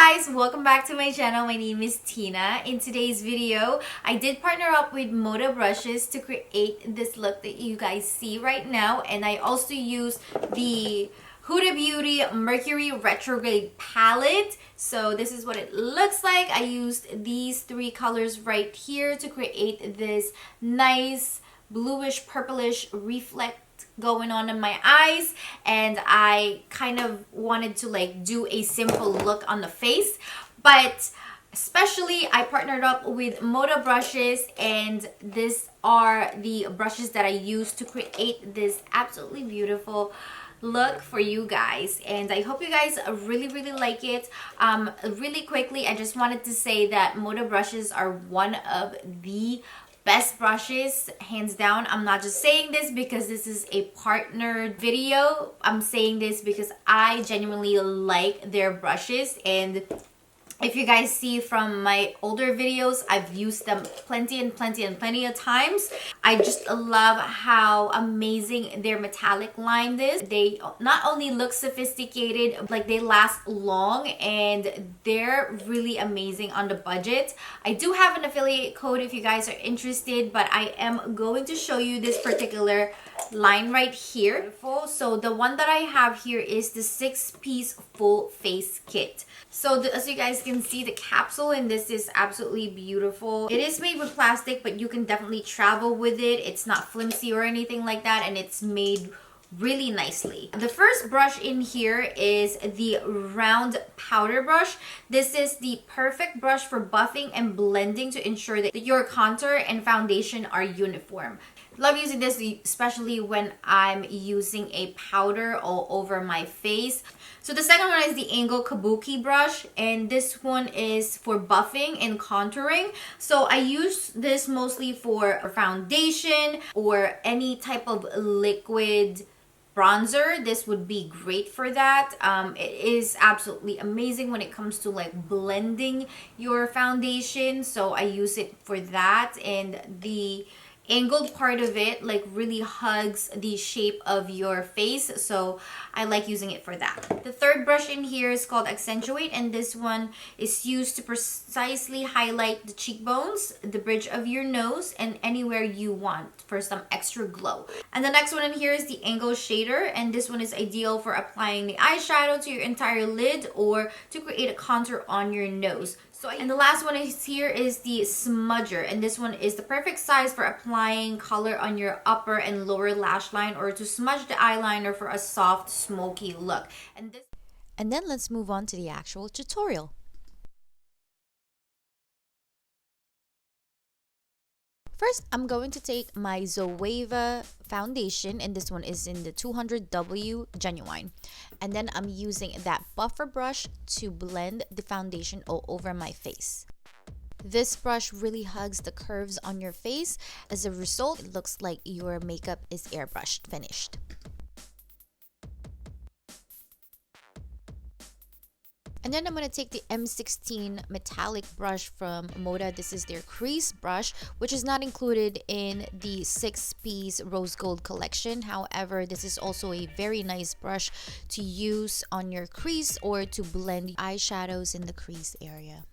guys, welcome back to my channel. My name is Tina. In today's video, I did partner up with MODA brushes to create this look that you guys see right now, and I also used the Huda Beauty Mercury Retrograde palette. So this is what it looks like. I used these three colors right here to create this nice bluish purplish reflect going on in my eyes, and I kind of wanted to like do a simple look on the face, but especially I partnered up with MODA brushes, and these are the brushes that I use to create this absolutely beautiful look for you guys, and I hope you guys really like it. Really quickly, I just wanted to say that MODA brushes are one of the best brushes, hands down. I'm not just saying this because this is a partnered video. I'm saying this because I genuinely like their brushes, and if you guys see from my older videos, I've used them plenty of times. I just love how amazing their metallic line is. They not only look sophisticated, like they last long, and they're really amazing on the budget. I do have an affiliate code if you guys are interested, but I am going to show you this particular line right here. So the one that I have here is the 6-piece full face kit. So as you guys can see, the capsule in this is absolutely beautiful. It is made with plastic, but you can definitely travel with it. It's not flimsy or anything like that, and it's made really nicely. The first brush in here is the round powder brush. This is the perfect brush for buffing and blending to ensure that your contour and foundation are uniform. Love using this, especially when I'm using a powder all over my face. So the second one is the angle kabuki brush, and this one is for buffing and contouring. So I use this mostly for foundation or any type of liquid bronzer. This would be great for that. It is absolutely amazing when it comes to like blending your foundation, so I use it for that, and the angled part of it like really hugs the shape of your face, so I like using it for that. The third brush in here is called Accentuate, and this one is used to precisely highlight the cheekbones, the bridge of your nose, and anywhere you want for some extra glow. And the next one in here is the Angle Shader, and this one is ideal for applying the eyeshadow to your entire lid or to create a contour on your nose. And the last one is here is the Smudger, and this one is the perfect size for applying color on your upper and lower lash line or to smudge the eyeliner for a soft, smoky look. And then let's move on to the actual tutorial. First, I'm going to take my Zoeva foundation, and this one is in the 200W Genuine. And then I'm using that buffer brush to blend the foundation all over my face. This brush really hugs the curves on your face. As a result, it looks like your makeup is airbrushed finished. And then I'm going to take the M16 metallic brush from MODA. This is their crease brush, which is not included in the 6-piece rose gold collection. However, this is also a very nice brush to use on your crease or to blend eyeshadows in the crease area.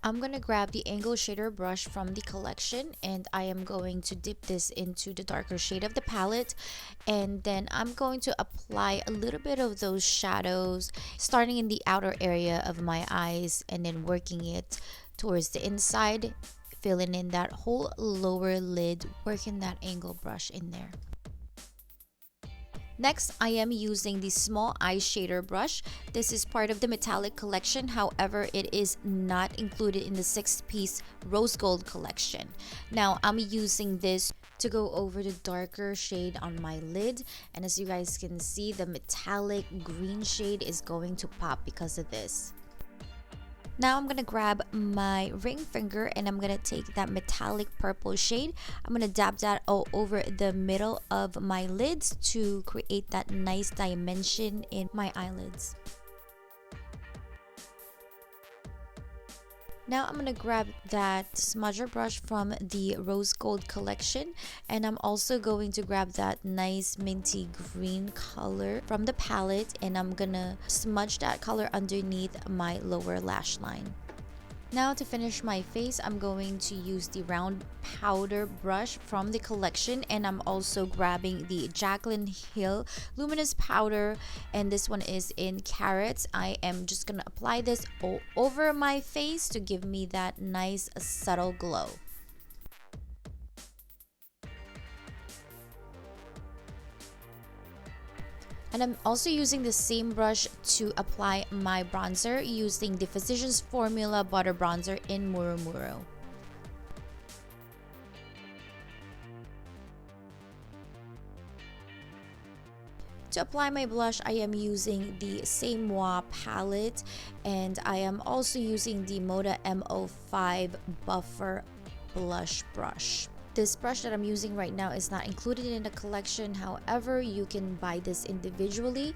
I'm going to grab the Angle Shader brush from the collection, and I am going to dip this into the darker shade of the palette, and then I'm going to apply a little bit of those shadows starting in the outer area of my eyes and then working it towards the inside, filling in that whole lower lid, working that angle brush in there. Next, I am using the small eye shader brush. This is part of the metallic collection. However, it is not included in the 6-piece rose gold collection. Now, I'm using this to go over the darker shade on my lid. And as you guys can see, the metallic green shade is going to pop because of this. Now I'm going to grab my ring finger, and I'm going to take that metallic purple shade. I'm going to dab that all over the middle of my lids to create that nice dimension in my eyelids. Now I'm gonna grab that smudger brush from the rose gold collection, and I'm also going to grab that nice minty green color from the palette, and I'm gonna smudge that color underneath my lower lash line. Now to finish my face, I'm going to use the round powder brush from the collection, and I'm also grabbing the Jaclyn Hill luminous powder, and this one is in carrots. I am just gonna apply this all over my face to give me that nice subtle glow. And I'm also using the same brush to apply my bronzer using the Physicians Formula Butter Bronzer in Muro Muro. To apply my blush, I am using the same MOA palette, and I am also using the MODA M05 Buffer Blush Brush. This brush that I'm using right now is not included in the collection, however, you can buy this individually.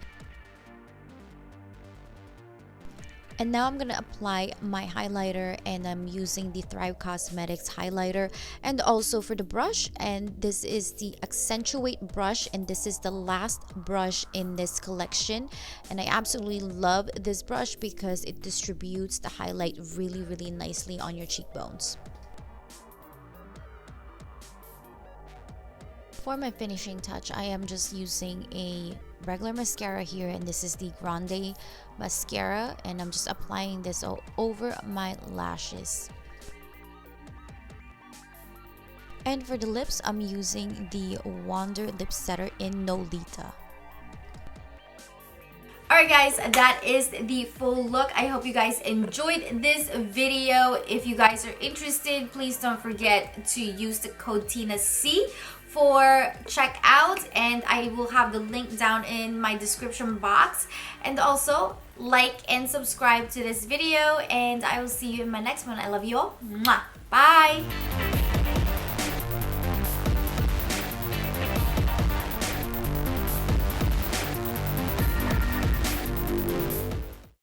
And now I'm gonna apply my highlighter, and I'm using the Thrive Cosmetics highlighter, and also for the brush, and this is the Accentuate brush, and this is the last brush in this collection, and I absolutely love this brush because it distributes the highlight really nicely on your cheekbones. For my finishing touch, I am just using a regular mascara here, and this is the Grande mascara, and I'm just applying this all over my lashes. And for the lips, I'm using the Wonder Lip Setter in Nolita. Alright guys, that is the full look. I hope you guys enjoyed this video. If you guys are interested, please don't forget to use the code TINAC for checkout, and I will have the link down in my description box. And also like and subscribe to this video, and I will see you in my next one. I love you all. Mwah. Bye.